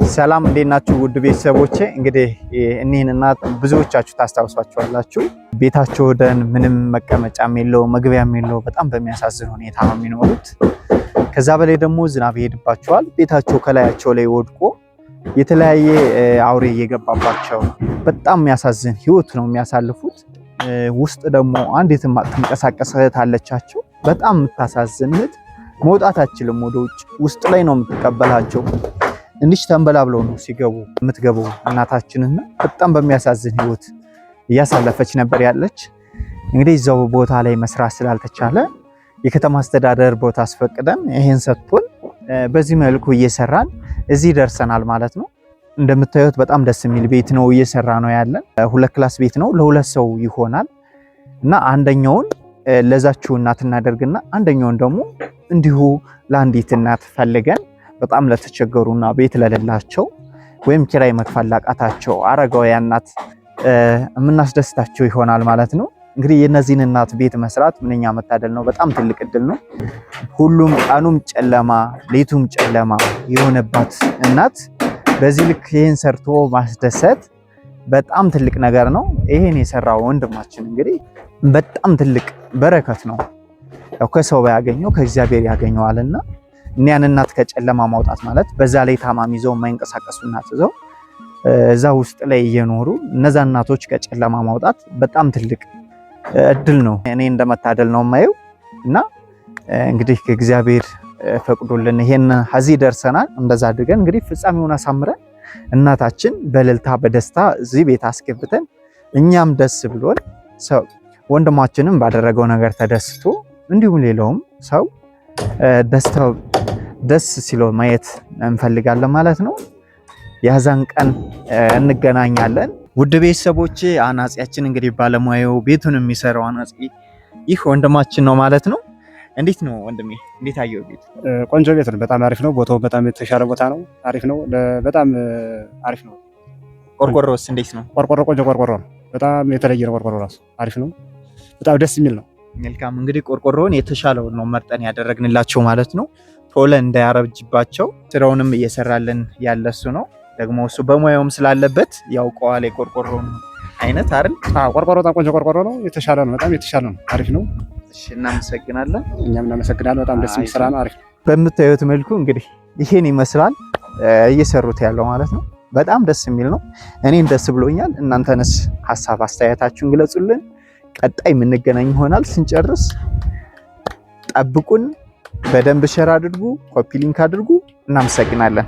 ሰላም እንዴት ናችሁ ውድ ቤተሰቦቼ? እንግዲህ እኒህን እናት ብዙዎቻችሁ ታስታውሷቸዋላችሁ። ቤታቸው ወደን ምንም መቀመጫም የለው መግቢያም የለው በጣም በሚያሳዝን ሁኔታ ነው የሚኖሩት። ከዛ በላይ ደግሞ ዝናብ ይሄድባቸዋል። ቤታቸው ከላያቸው ላይ ወድቆ የተለያየ አውሬ እየገባባቸው በጣም የሚያሳዝን ህይወት ነው የሚያሳልፉት። ውስጥ ደግሞ አንዲት የማትንቀሳቀስ እህት አለቻቸው። በጣም የምታሳዝን እህት መውጣት አትችልም። ወደ ውስጥ ላይ ነው የምትቀበላቸው። እንዲህ ተንበላብለው ነው ሲገቡ የምትገባው እናታችንና በጣም በሚያሳዝን ህይወት እያሳለፈች ነበር ያለች። እንግዲህ እዛው ቦታ ላይ መስራት ስላልተቻለ የከተማ አስተዳደር ቦታ አስፈቅደን ይሄን ሰጥቶን በዚህ መልኩ እየሰራን እዚህ ደርሰናል ማለት ነው። እንደምታዩት በጣም ደስ የሚል ቤት ነው እየሰራ ነው ያለን። 2 ክላስ ቤት ነው ለ2 ሰው ይሆናል እና አንደኛውን ለዛችሁ እናት እናደርግና አንደኛውን ደግሞ እንዲሁ ለአንዲት እናት ፈልገን በጣም ለተቸገሩና ቤት ለሌላቸው ወይም ኪራይ መክፈል ላቃታቸው አረጋውያን እናት የምናስደስታቸው ይሆናል ማለት ነው። እንግዲህ የነዚህን እናት ቤት መስራት ምንኛ መታደል ነው። በጣም ትልቅ እድል ነው። ሁሉም ቀኑም ጨለማ ሌቱም ጨለማ የሆነባት እናት በዚህ ልክ ይሄን ሰርቶ ማስደሰት በጣም ትልቅ ነገር ነው። ይሄን የሰራው ወንድማችን እንግዲህ በጣም ትልቅ በረከት ነው። ያው ከሰው ያገኘው ከእግዚአብሔር ያገኘዋልና እኒያን እናት ከጨለማ ማውጣት ማለት በዛ ላይ ታማሚ ይዘው የማይንቀሳቀሱ እናት ይዘው እዛ ውስጥ ላይ እየኖሩ እነዛ እናቶች ከጨለማ ማውጣት በጣም ትልቅ እድል ነው። እኔ እንደመታደል ነው የማየው እና እንግዲህ ከእግዚአብሔር ፈቅዶልን ይሄን ሀዚ ደርሰናል። እንደዛ አድርገን እንግዲህ ፍጻሜውን አሳምረን እናታችን በእልልታ በደስታ እዚህ ቤት አስገብተን እኛም ደስ ብሎን ሰው ወንድማችንም ባደረገው ነገር ተደስቶ እንዲሁም ሌላውም ሰው ደስታው ደስ ሲለው ማየት እንፈልጋለን ማለት ነው። የሀዘን ቀን እንገናኛለን። ውድ ቤተሰቦቼ አናጺያችን እንግዲህ ባለሙያው ቤቱን የሚሰራው አናጺ ይህ ወንድማችን ነው ማለት ነው። እንዴት ነው ወንድሜ? እንዴት አየው ቤት? ቆንጆ ቤት ነው። በጣም አሪፍ ነው። ቦታው በጣም የተሻለ ቦታ ነው። አሪፍ ነው። በጣም አሪፍ ነው። ቆርቆሮስ እንዴት ነው? ቆርቆሮ ቆንጆ ቆርቆሮ ነው። በጣም የተለየ ነው። ቆርቆሮ ራሱ አሪፍ ነው። በጣም ደስ የሚል ነው። መልካም እንግዲህ ቆርቆሮውን የተሻለውን ነው መርጠን ያደረግንላቸው ማለት ነው። ቶሎ እንዳያረጅባቸው ስራውንም እየሰራልን ያለሱ ነው። ደግሞ እሱ በሙያውም ስላለበት ያውቀዋል የቆርቆሮውን አይነት አይደል? ቆርቆሮ በጣም ቆንጆ ቆርቆሮ ነው። የተሻለ ነው። በጣም የተሻለ ነው። አሪፍ ነው። እሺ እናመሰግናለን። እኛም እናመሰግናለን። በጣም ደስ የሚል ስራ ነው። አሪፍ ነው። በምታዩት መልኩ እንግዲህ ይሄን ይመስላል እየሰሩት ያለው ማለት ነው። በጣም ደስ የሚል ነው። እኔም ደስ ብሎኛል። እናንተንስ ሐሳብ አስተያየታችሁን ግለጹልን። ቀጣይ የምንገናኝ ይሆናል። ስንጨርስ ጠብቁን። በደንብ ሼር አድርጉ፣ ኮፒ ሊንክ አድርጉ። እናመሰግናለን።